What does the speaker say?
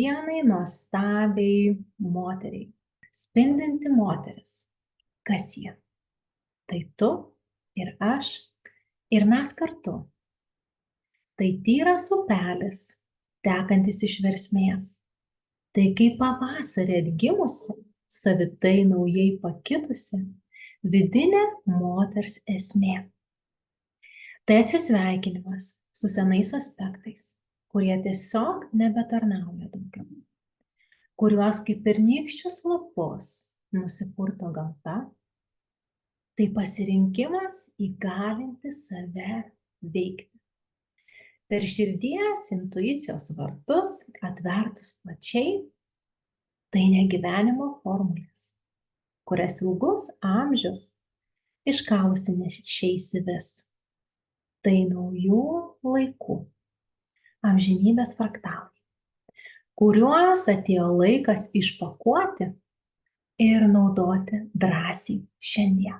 Vienai nuostabiai moteriai. Spindinti moteris. Kas ji? Tai tu ir aš ir mes kartu. Tai tyras upelis, tekantis iš versmės. Tai kaip pavasarį atgimusi, savitai naujai pakitusi, vidinė moters esmė. Tai atsisveikinimas su senais aspektais, kurie tiesiog nebetarnauja daugiau, kuriuos kaip pernykščius lapus nusipurto gamta. Tai pasirinkimas įgalinti save veikti. Per širdies intuicijos vartus atvertus plačiai, tai ne gyvenimo formulės, kurias ilgus amžius iškalusi neišeisi vis. Tai naujų laikų, amžinybės fraktalai, kuriuos atėjo laikas išpakuoti ir naudoti drąsiai šiandien.